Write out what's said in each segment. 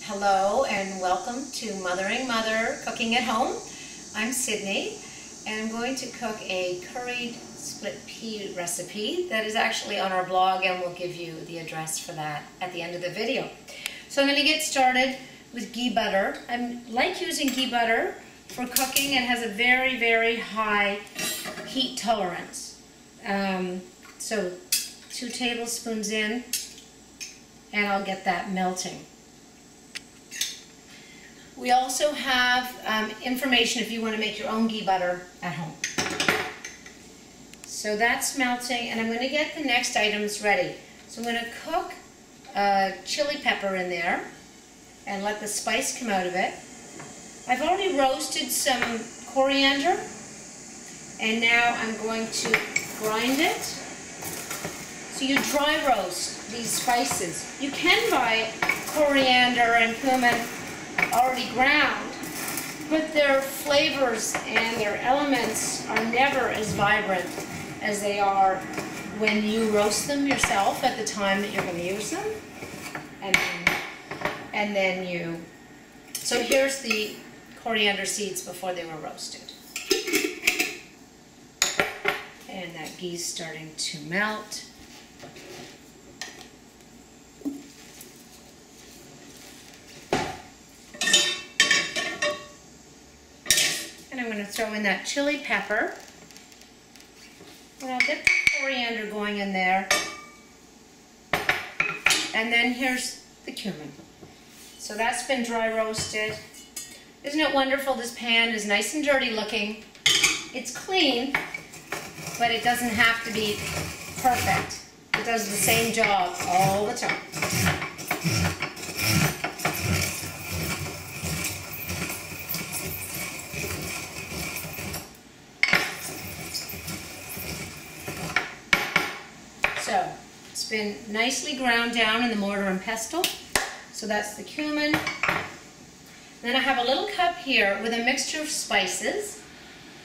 Hello and welcome to Mothering Mother Cooking at Home. I'm Sydney and I'm going to cook a curried split pea recipe that is actually on our blog, and we'll give you the address for that at the end of the video. So I'm going to get started with ghee butter. I like using ghee butter for cooking. It has a very, very high heat tolerance. So 2 tablespoons in, and I'll get that melting. We also have information if you want to make your own ghee butter at home. So that's melting, and I'm going to get the next items ready. So I'm going to cook chili pepper in there and let the spice come out of it. I've already roasted some coriander, and now I'm going to grind it. So you dry roast these spices. You can buy coriander and cumin already ground, but their flavors and their elements are never as vibrant as they are when you roast them yourself at the time that you're going to use them. And then you, so here's the coriander seeds before they were roasted. And that ghee's starting to melt. And I'm going to throw in that chili pepper. And I'll get the coriander going in there. And then here's the cumin. So that's been dry roasted. Isn't it wonderful? This pan is nice and dirty looking. It's clean, but it doesn't have to be perfect. It does the same job all the time. So it's been nicely ground down in the mortar and pestle. So that's the cumin. Then I have a little cup here with a mixture of spices,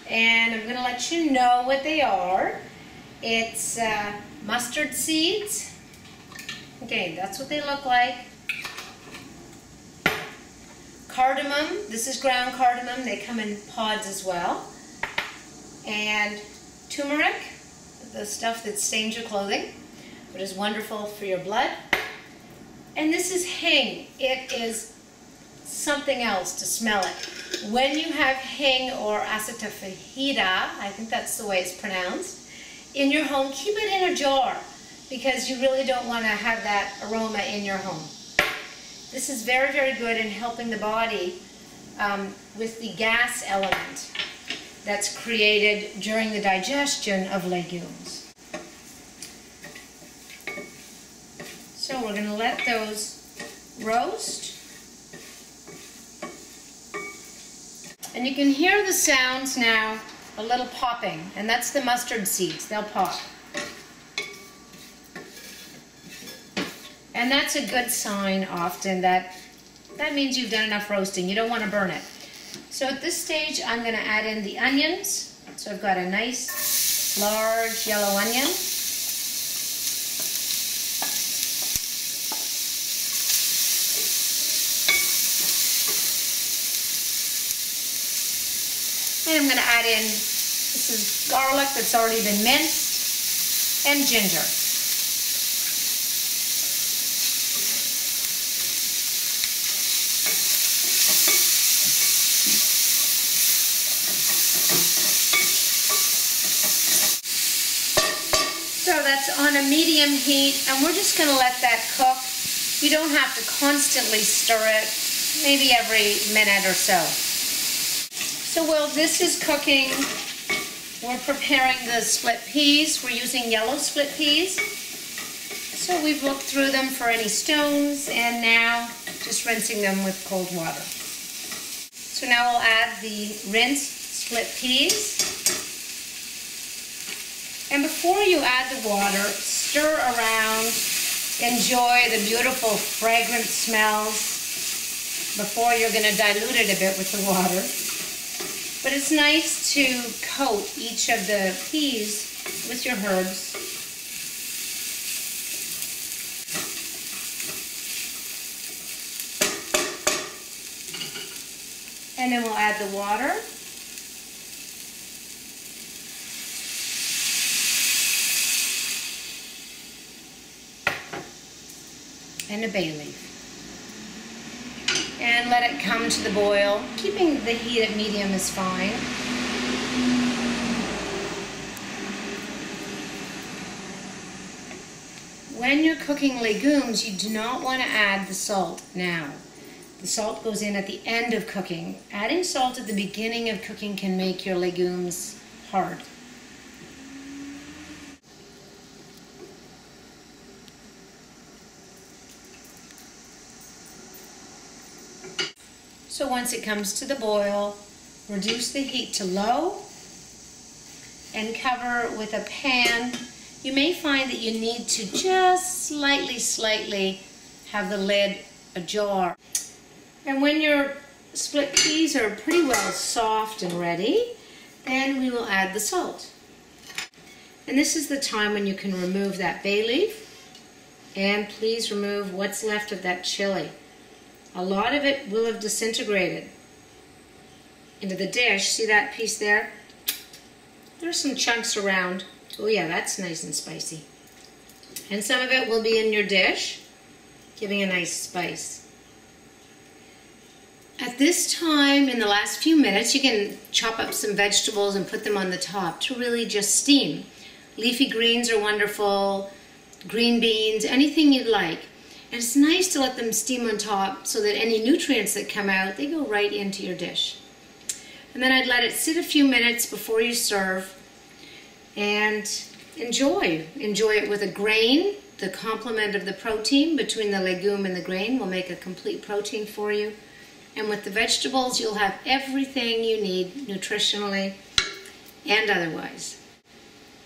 and I'm going to let you know what they are. It's mustard seeds. Okay, that's what they look like. Cardamom. This is ground cardamom. They come in pods as well. And turmeric, the stuff that stains your clothing, but is wonderful for your blood. And this is hing. It is something else to smell it. When you have hing or asafoetida, I think that's the way it's pronounced, in your home, keep it in a jar, because you really don't want to have that aroma in your home. This is very, very good in helping the body with the gas element that's created during the digestion of legumes. So we're going to let those roast. And you can hear the sounds now, a little popping, and that's the mustard seeds. They'll pop. And that's a good sign often that means you've done enough roasting. You don't want to burn it. So at this stage, I'm going to add in the onions. So I've got a nice, large yellow onion. And I'm going to add in, this is garlic that's already been minced, and ginger. So that's on a medium heat, and we're just going to let that cook. You don't have to constantly stir it, maybe every minute or so. So while this is cooking, we're preparing the split peas. We're using yellow split peas. So we've looked through them for any stones, and now just rinsing them with cold water. So now we'll add the rinsed split peas. And before you add the water, stir around, enjoy the beautiful fragrant smells before you're going to dilute it a bit with the water. But it's nice to coat each of the peas with your herbs. And then we'll add the water. And a bay leaf. And let it come to the boil. Keeping the heat at medium is fine. When you're cooking legumes, you do not want to add the salt now. The salt goes in at the end of cooking. Adding salt at the beginning of cooking can make your legumes hard. So once it comes to the boil, reduce the heat to low and cover with a pan. You may find that you need to just slightly have the lid ajar. And when your split peas are pretty well soft and ready, then we will add the salt. And this is the time when you can remove that bay leaf, and please remove what's left of that chili. A lot of it will have disintegrated into the dish. See that piece there? There's some chunks around. Oh yeah, that's nice and spicy. And some of it will be in your dish, giving a nice spice. At this time, in the last few minutes, you can chop up some vegetables and put them on the top to really just steam. Leafy greens are wonderful, green beans, anything you'd like. And it's nice to let them steam on top so that any nutrients that come out, they go right into your dish. And then I'd let it sit a few minutes before you serve and enjoy. Enjoy it with a grain. The complement of the protein between the legume and the grain will make a complete protein for you. And with the vegetables, you'll have everything you need nutritionally and otherwise.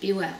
Be well.